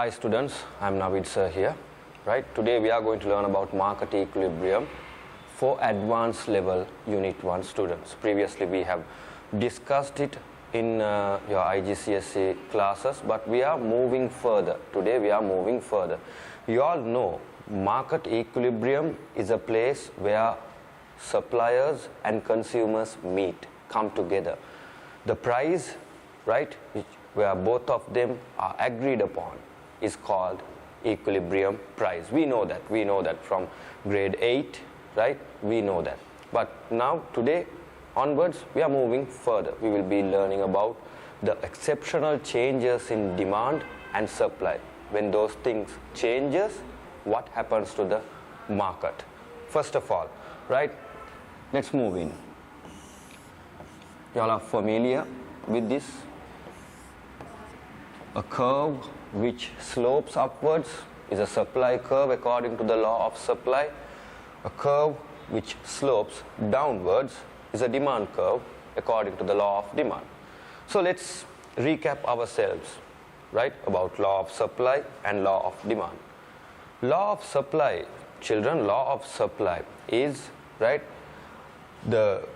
Hi students, I am Naveed sir here. Right, today we are going to learn about market equilibrium for advanced level unit 1 students. Previously we have discussed it in your IGCSE classes, but we are moving further. Today we are moving further. You all know market equilibrium is a place where suppliers and consumers meet, come together. The price, right, where both of them are agreed upon is called equilibrium price. We know that from grade 8, right? We know that. But now today onwards we are moving further. We will be learning about the exceptional changes in demand and supply. When those things changes, what happens to the market? First of all, right, let's move in. You all are familiar with this. A curve which slopes upwards is a supply curve according to the law of supply. A curve which slopes downwards is a demand curve according to the law of demand. So let's recap ourselves, right, about law of supply and law of demand. Law of supply, children, law of supply is, right, the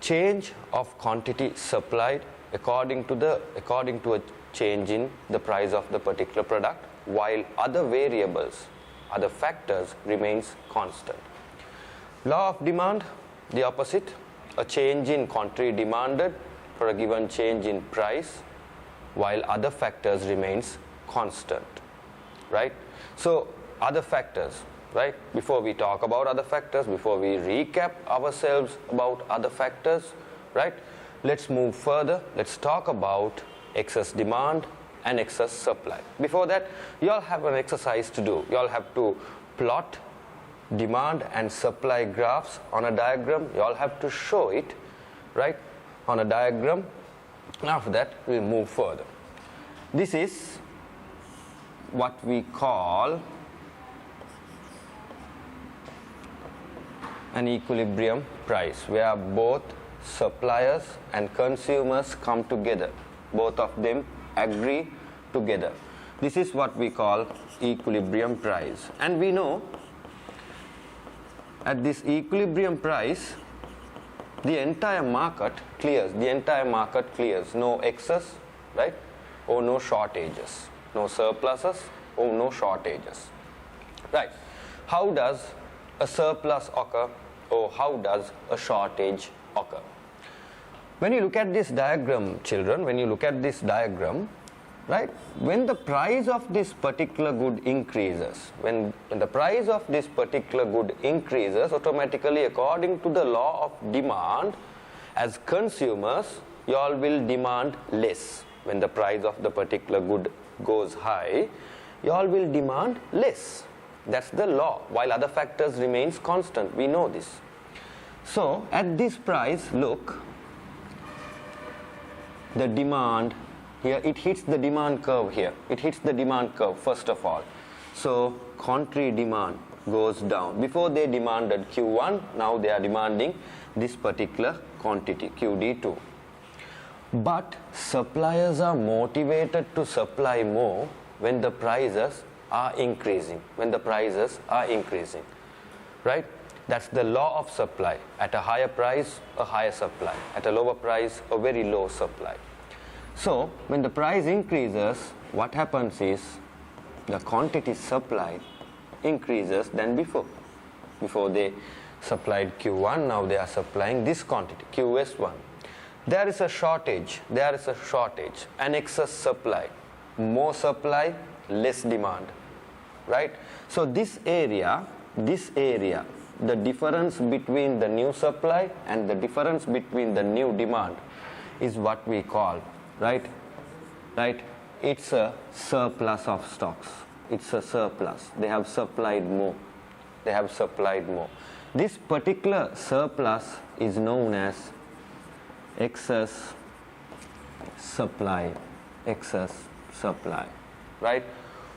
change of quantity supplied according to a change in the price of the particular product, while other variables, other factors remains constant. Law of demand, the opposite, a change in quantity demanded for a given change in price, while other factors remains constant, right? So other factors, right, before we talk about other factors, before we recap ourselves about other factors, right, let's move further. Let's talk about excess demand and excess supply. Before that, you all have an exercise to do. You all have to plot demand and supply graphs on a diagram. You all have to show it, right, on a diagram. After that, we'll move further. This is what we call an equilibrium price, where both suppliers and consumers come together. Both of them agree together. This is what we call equilibrium price. And we know at this equilibrium price, the entire market clears. No excess, right, or no shortages, no surpluses or no shortages, right? How does a surplus occur, or how does a shortage occur? When you look at this diagram, children, when you look at this diagram, right, when the price of this particular good increases, when the price of this particular good increases, automatically according to the law of demand, as consumers, you all will demand less. When the price of the particular good goes high, you all will demand less. That's the law, while other factors remains constant. We know this. So at this price, look, the demand here, it hits the demand curve here. It hits the demand curve first of all. So quantity demand goes down. Before they demanded Q1, now they are demanding this particular quantity, QD2. But suppliers are motivated to supply more when the prices are increasing. Right? That's the law of supply. At a higher price, a higher supply. At a lower price, a very low supply. So when the price increases, what happens is the quantity supplied increases than before. Before they supplied Q1, now they are supplying this quantity, QS1. There is a shortage, an excess supply. More supply, less demand, right? So this area, the difference between the new supply and the difference between the new demand is what we call, right, it's a surplus of stocks. It's a surplus. They have supplied more. This particular surplus is known as excess supply, right?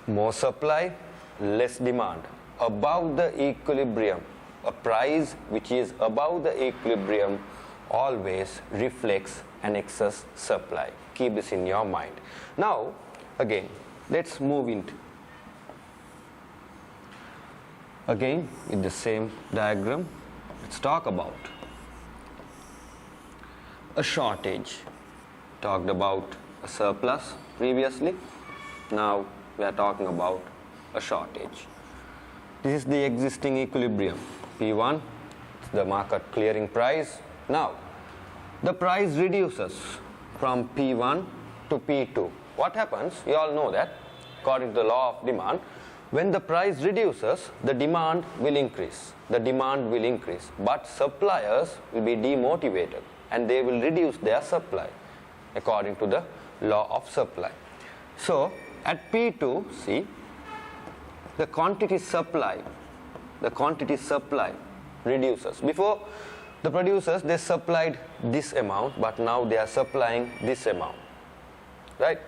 More supply, less demand. Above the equilibrium, a price which is above the equilibrium always reflects an excess supply. Keep this in your mind. Now, again, let's move Again, with the same diagram, let's talk about a shortage. Talked about a surplus previously. Now we are talking about a shortage. This is the existing equilibrium. P1, it's the market clearing price. Now, the price reduces from P1 to P2. What happens? You all know that, according to the law of demand, when the price reduces, the demand will increase. The demand will increase. But suppliers will be demotivated and they will reduce their supply according to the law of supply. So, at P2, see, the quantity supply reduces. Before, the producers, they supplied this amount, but now they are supplying this amount, right?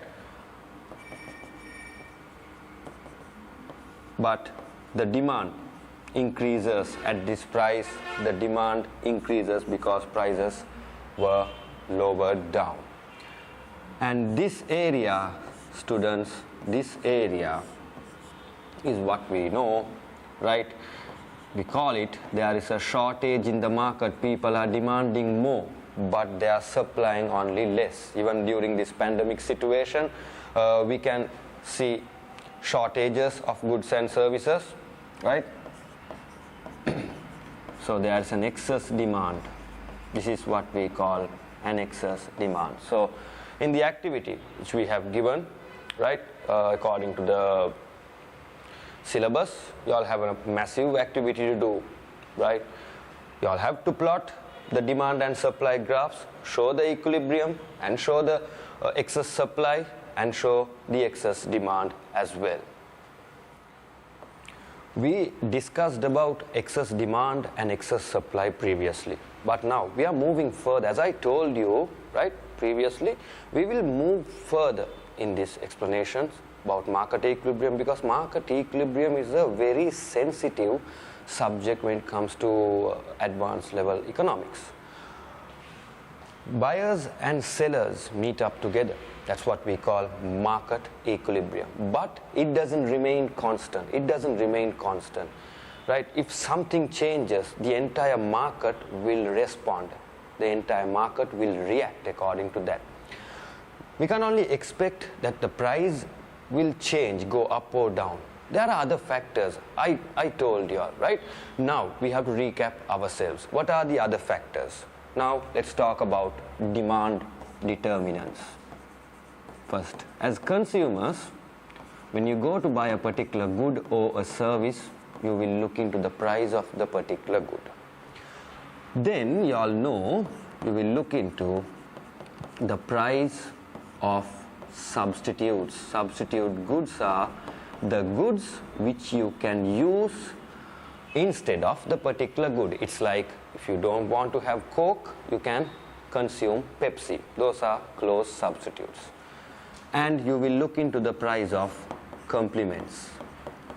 But the demand increases at this price. The demand increases because prices were lowered down. And this area, students, this area is what we know, right? We call it, there is a shortage in the market. People are demanding more, but they are supplying only less. Even during this pandemic situation, we can see shortages of goods and services, right? So there is an excess demand. This is what we call an excess demand. So in the activity which we have given, right, according to the syllabus, you all have a massive activity to do, right? You all have to plot the demand and supply graphs, show the equilibrium and show the excess supply and show the excess demand as well. We discussed about excess demand and excess supply previously, but now we are moving further. As I told you, right, previously, we will move further in these explanations about market equilibrium, because market equilibrium is a very sensitive subject when it comes to advanced level economics. Buyers and sellers meet up together. That's what we call market equilibrium. But it doesn't remain constant. It doesn't remain constant, right? If something changes, the entire market will respond. The entire market will react according to that. We can only expect that the price will change, go up or down. There are other factors. I told you all, right? Now we have to recap ourselves. What are the other factors? Now let's talk about demand determinants. First, as consumers, when you go to buy a particular good or a service, you will look into the price of the particular good. Then you all know you will look into the price of substitutes. Substitute goods are the goods which you can use instead of the particular good. It's like if you don't want to have Coke, you can consume Pepsi. Those are close substitutes. And you will look into the price of complements.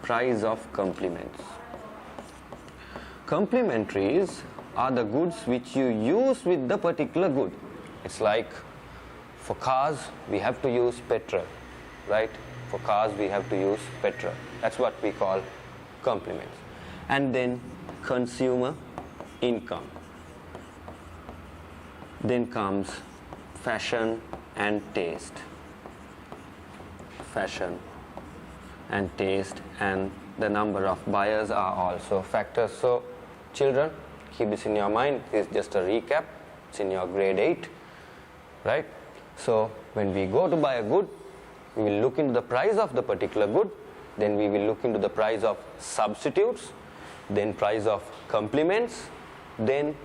Price of complements. Complementaries are the goods which you use with the particular good. It's like for cars, we have to use petrol, right? For cars, we have to use petrol. That's what we call complements. And then consumer income. Then comes fashion and taste. Fashion and taste, and the number of buyers are also factors. So children, keep this in your mind. This is just a recap. It's in your grade 8, right? So when we go to buy a good, we will look into the price of the particular good, then we will look into the price of substitutes, then price of complements, then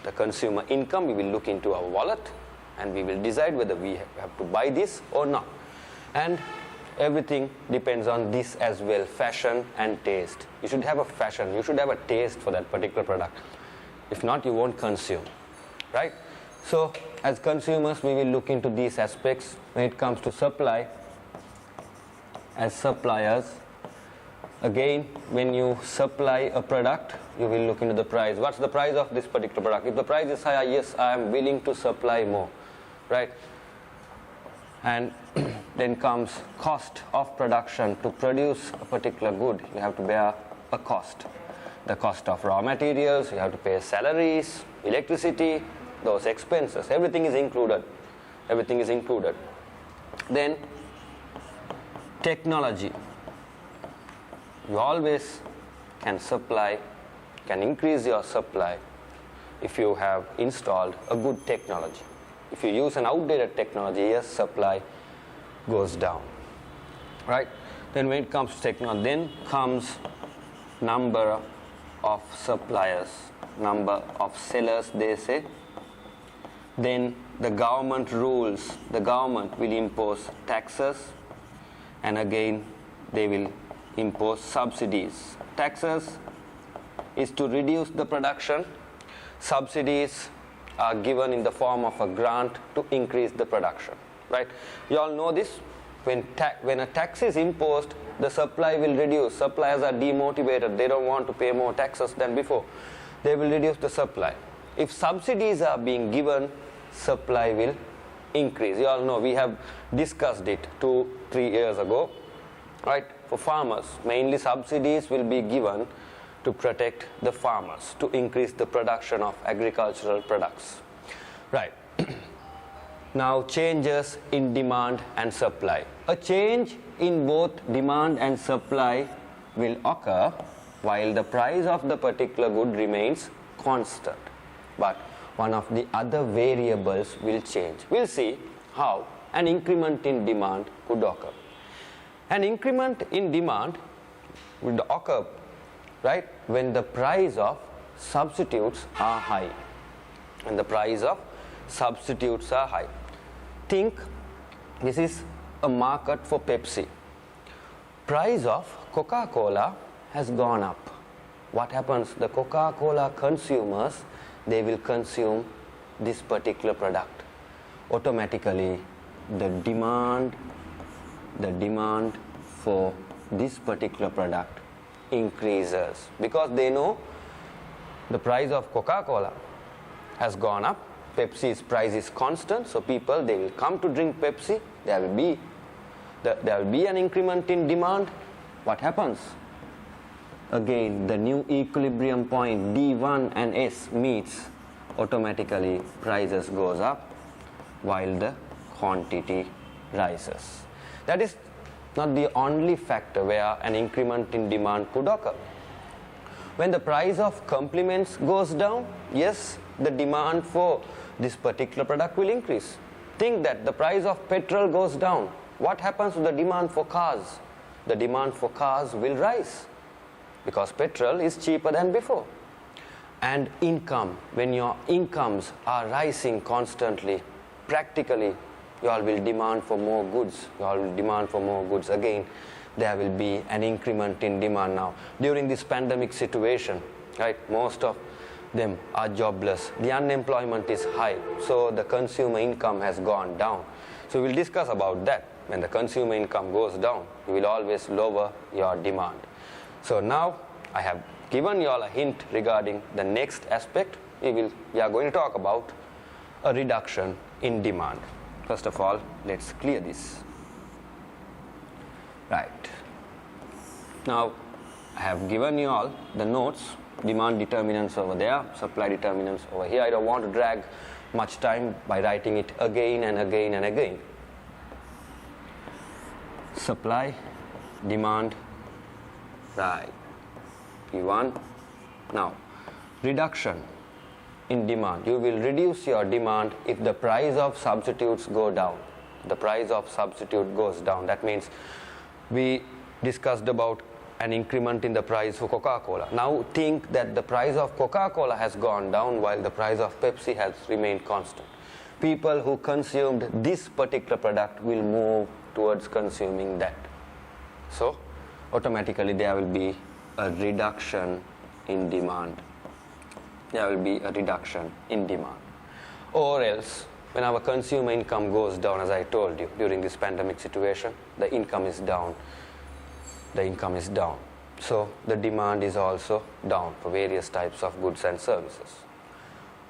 the consumer income. We will look into our wallet and we will decide whether we have to buy this or not. And everything depends on this as well, fashion and taste. You should have a fashion, you should have a taste for that particular product. If not, you won't consume, right? So as consumers, we will look into these aspects. When it comes to supply, as suppliers, again, when you supply a product, you will look into the price. What's the price of this particular product? If the price is higher, yes, I am willing to supply more, right? And then comes cost of production. To produce a particular good, you have to bear a cost. The cost of raw materials, you have to pay salaries, electricity, those expenses, everything is included. Everything is included. Then technology. You always can increase your supply if you have installed a good technology. If you use an outdated technology, yes, supply goes down, right? Then when it comes to technology, then comes number of suppliers, number of sellers, they say. Then the government rules, the government will impose taxes, and again they will impose subsidies. Taxes is to reduce the production. Subsidies are given in the form of a grant to increase the production, right? You all know this. When a tax is imposed, the supply will reduce. Suppliers are demotivated. They don't want to pay more taxes than before. They will reduce the supply. If subsidies are being given, supply will increase. You all know, we have discussed it 2-3 years ago, right? For farmers, mainly subsidies will be given to protect the farmers, to increase the production of agricultural products, right? Now, changes in demand and supply. A change in both demand and supply will occur while the price of the particular good remains constant. But one of the other variables will change. We'll see how an increment in demand could occur. An increment in demand would occur, right, when the price of substitutes are high. When the price of substitutes are high. Think this is a market for Pepsi. Price of Coca-Cola has gone up. What happens? The Coca-Cola consumers, they will consume this particular product. Automatically, the demand for this particular product increases, because they know the price of Coca-Cola has gone up. Pepsi's price is constant, so people, they will come to drink Pepsi. There will be an increment in demand. What happens? Again, the new equilibrium point D1 and S meets. Automatically prices goes up while the quantity rises. That is not the only factor where an increment in demand could occur. When the price of complements goes down, yes, the demand for this particular product will increase. Think that the price of petrol goes down. What happens to the demand for cars? The demand for cars will rise because petrol is cheaper than before. And income, when your incomes are rising constantly, practically you all will demand for more goods. You all will demand for more goods. Again, there will be an increment in demand now. During this pandemic situation, right, most of them are jobless. The unemployment is high, so the consumer income has gone down. So we'll discuss about that. When the consumer income goes down, you will always lower your demand. So now I have given you all a hint regarding the next aspect. We are going to talk about a reduction in demand. First of all, let's clear this. Right. Now, I have given you all the notes, demand determinants over there, supply determinants over here. I don't want to drag much time by writing it again and again and again. Supply, demand, right, P1. Now, reduction in demand. You will reduce your demand if the price of substitutes go down. The price of substitute goes down. That means we discussed about an increment in the price for Coca-Cola. Now think that the price of Coca-Cola has gone down while the price of Pepsi has remained constant. People who consumed this particular product will move towards consuming that. So automatically there will be a reduction in demand. There will be a reduction in demand. Or else, when our consumer income goes down, as I told you, during this pandemic situation, the income is down. The income is down. So the demand is also down for various types of goods and services.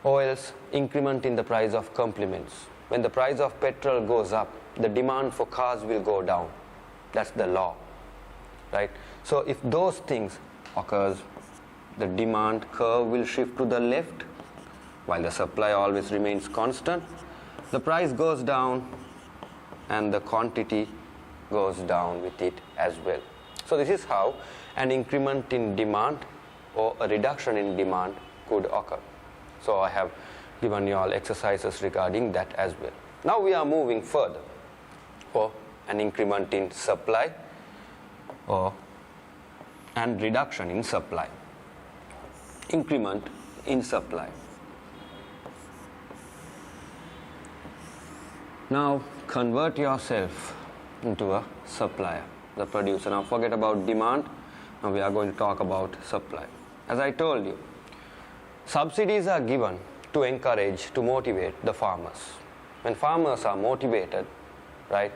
Or else, increment in the price of complements. When the price of petrol goes up, the demand for cars will go down. That's the law, right? So if those things occurs, the demand curve will shift to the left while the supply always remains constant. The price goes down and the quantity goes down with it as well. So this is how an increment in demand or a reduction in demand could occur. So I have given you all exercises regarding that as well. Now we are moving further for an increment in supply and reduction in supply. Increment in supply. Now convert yourself into a supplier, the producer. Now forget about demand. Now we are going to talk about supply. As I told you, subsidies are given to encourage, to motivate the farmers. When farmers are motivated, right,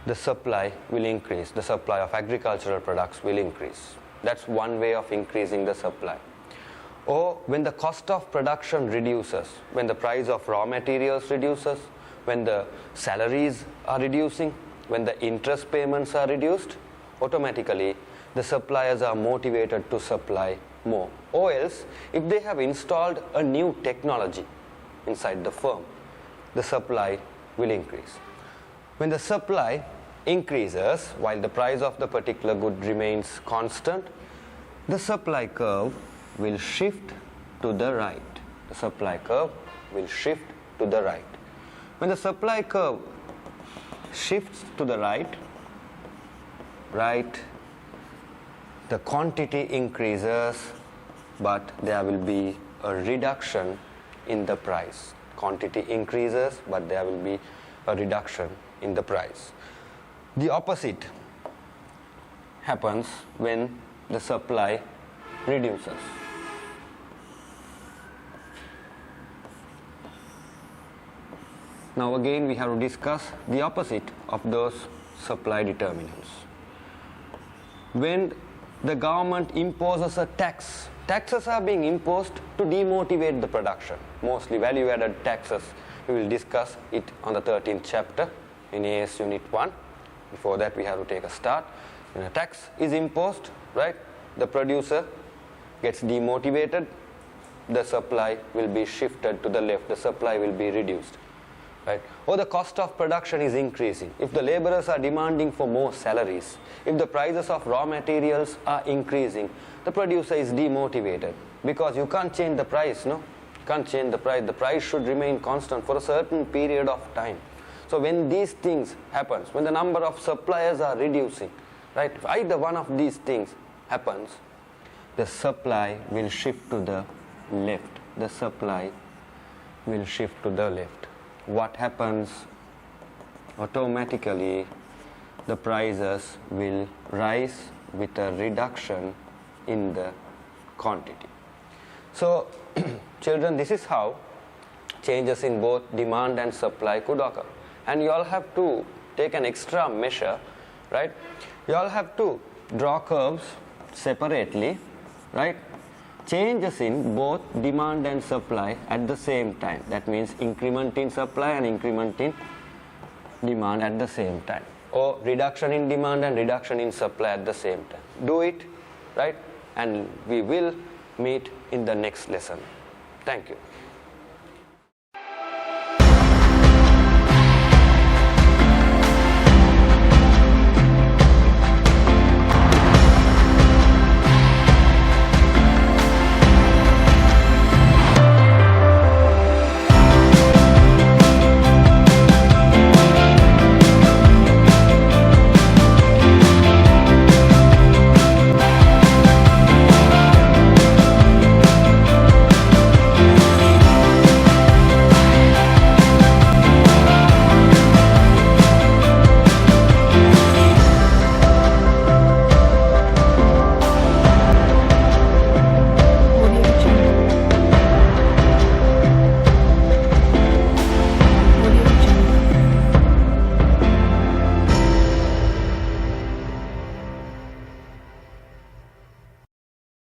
the supply will increase. The supply of agricultural products will increase. That's one way of increasing the supply. Or when the cost of production reduces, when the price of raw materials reduces, when the salaries are reducing, when the interest payments are reduced, automatically the suppliers are motivated to supply more. Or else, if they have installed a new technology inside the firm, the supply will increase. When the supply increases while the price of the particular good remains constant, the supply curve will shift to the right. The supply curve will shift to the right. When the supply curve shifts to the right, the quantity increases, but there will be a reduction in the price. Quantity increases, but there will be a reduction in the price. The opposite happens when the supply reduces. Now again we have to discuss the opposite of those supply determinants. When the government imposes a tax, taxes are being imposed to demotivate the production, mostly value-added taxes. We will discuss it on the 13th chapter in AS Unit 1. Before that we have to take a start. When a tax is imposed, right, the producer gets demotivated, the supply will be shifted to the left, the supply will be reduced. Right? Or the cost of production is increasing. If the laborers are demanding for more salaries, if the prices of raw materials are increasing, the producer is demotivated because you can't change the price, no? You can't change the price. The price should remain constant for a certain period of time. So when these things happens, when the number of suppliers are reducing, right? If either one of these things happens, the supply will shift to the left. The supply will shift to the left. What happens? Automatically the prices will rise with a reduction in the quantity. So children, this is how changes in both demand and supply could occur. And you all have to take an extra measure, right? You all have to draw curves separately, right? Changes in both demand and supply at the same time. That means increment in supply and increment in demand at the same time. Or reduction in demand and reduction in supply at the same time. Do it, right? And we will meet in the next lesson. Thank you.